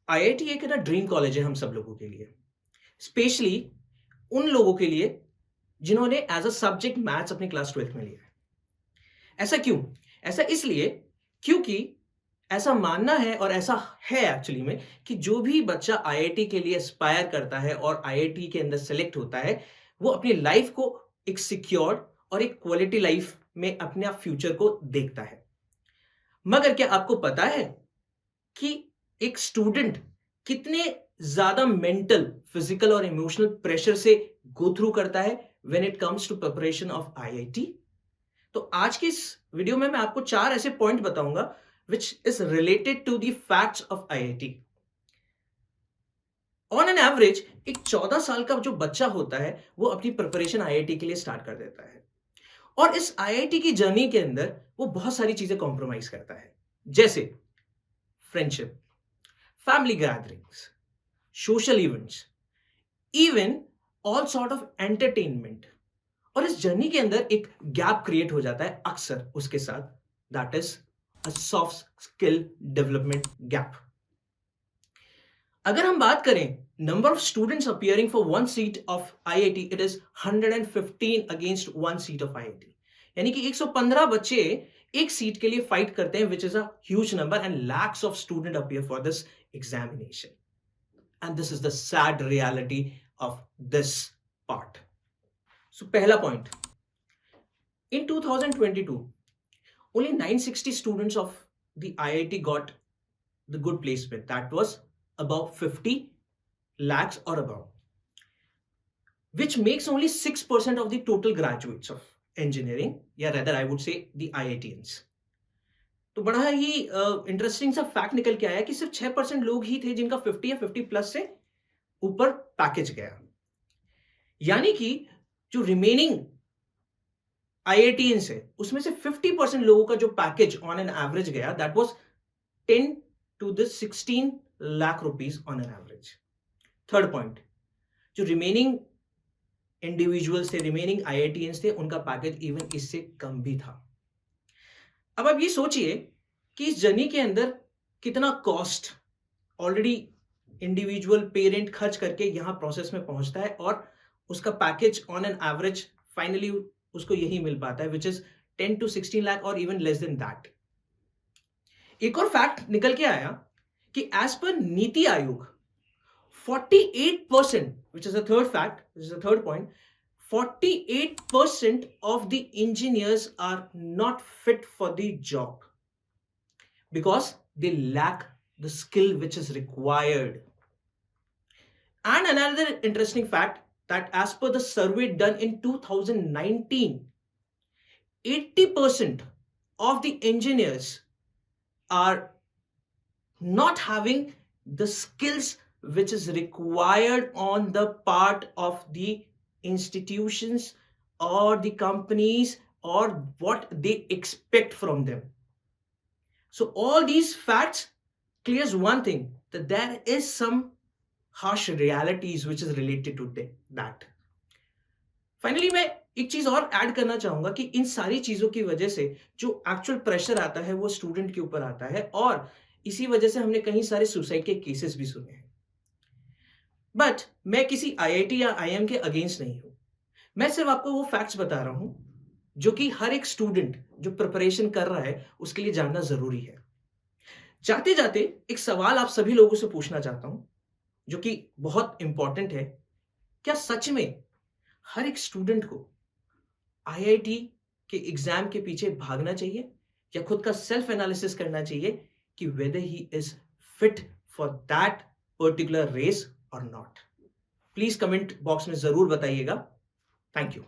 IIT एक है ना ड्रीम कॉलेज है हम सब लोगों के लिए। स्पेशली उन लोगों के लिए जिन्होंने एज अ सब्जेक्ट मैथ्स अपनी क्लास 12th में लिया है। ऐसा क्यों? ऐसा इसलिए क्योंकि ऐसा मानना है और ऐसा है एक्चुअली में कि जो भी बच्चा आईआईटी के लिए एस्पायर करता है और आईआईटी के अंदर सेलेक्ट होता है, वो अपनी लाइफ को एक सिक्योर्ड और एक क्वालिटी लाइफ में अपने फ्यूचर को देखता है। मगर क्या आपको पता है कि एक स्टूडेंट कितने ज्यादा मेंटल, फिजिकल और इमोशनल प्रेशर से गो थ्रू करता है when it comes to preparation of IIT? तो आज की इस वीडियो में मैं आपको 4 ऐसे पॉइंट बताऊंगा which is related to the facts of IIT. On an average एक 14 साल का जो बच्चा होता है वो अपनी प्रिपरेशन आईआईटी के लिए स्टार्ट कर देता है और इस आईआईटी की जर्नी के अंदर वो बहुत सारी चीजें कॉम्प्रोमाइज करता है, जैसे friendship, family gatherings, social events, even all sort of entertainment। और इस जर्नी के अंदर एक गैप क्रिएट हो जाता है अक्सर उसके साथ, that is a soft skill development gap. अगर हम बात करें number of students appearing for one seat of IIT, it is 115 against one seat of IIT. यानी कि 115 बच्चे एक सीट के लिए फाइट करते हैं, which is a huge number, and lakhs of student appear for this examination. And this is the sad reality of this part. So pehla point, in 2022 only 960 students of the IIT got the good placement, that was above 50 lakhs or above, which makes only 6% of the total graduates of engineering, या rather I would say the IITians। तो बड़ा ही interesting सा fact निकल के आया कि सिर्फ 6% लोग ही थे जिनका 50 या 50 प्लस से ऊपर पैकेज गया। यानी कि जो रिमेनिंग आईआईटीएंस है उसमें से 50% लोगों का जो पैकेज ऑन एन एवरेज गया, that was 10 to the 16 lakh rupees on an average. Third point, जो रिमेनिंग इंडिविजुअल्स थे, रिमेनिंग आईआईटीएंस थे, उनका पैकेज इवन इससे कम भी था। अब आप ये सोचिए कि इस जर्नी के अंदर कितना कॉस्ट ऑलरेडी इंडिविजुअल पेरेंट खर्च करके यहां प्रोसेस में पहुंचता है और उसका package on an average finally उसको यही मिल पाता है, विच इज 10 to 16 लाख और इवन लेस देन दैट। एक और फैक्ट निकल के आया कि as per NITI Aayog 48%, which is a third fact, which is a third point, 48% of the engineers are not fit for the job because they lack the skill which is required. And another interesting fact, that as per the survey done in 2019, 80% of the engineers are not having the skills which is required on the part of the institutions or the companies or what they expect from them. So all these facts clears one thing, that there is some harsh realities which is related to that। Finally मैं एक चीज और add करना चाहूंगा कि इन सारी चीजों की वजह से जो एक्चुअल प्रेशर आता है वो स्टूडेंट के ऊपर आता है और इसी वजह से हमने कहीं सारे सुसाइड के केसेस भी सुने हैं। बट मैं किसी आईआईटी या आईएम के अगेंस्ट नहीं हूं, मैं सिर्फ आपको वो फैक्ट्स बता रहा हूं जो कि हर एक स्टूडेंट जो प्रिपरेशन कर रहा है उसके लिए जानना जरूरी है। जाते जाते एक सवाल आप सभी लोगों से पूछना चाहता हूं जो कि बहुत इंपॉर्टेंट है, क्या सच में हर एक स्टूडेंट को आईआईटी के एग्जाम के पीछे भागना चाहिए या खुद का सेल्फ एनालिसिस करना चाहिए कि whether he is fit for that particular race और नॉट? प्लीज कमेंट बॉक्स में जरूर बताइएगा। Thank you.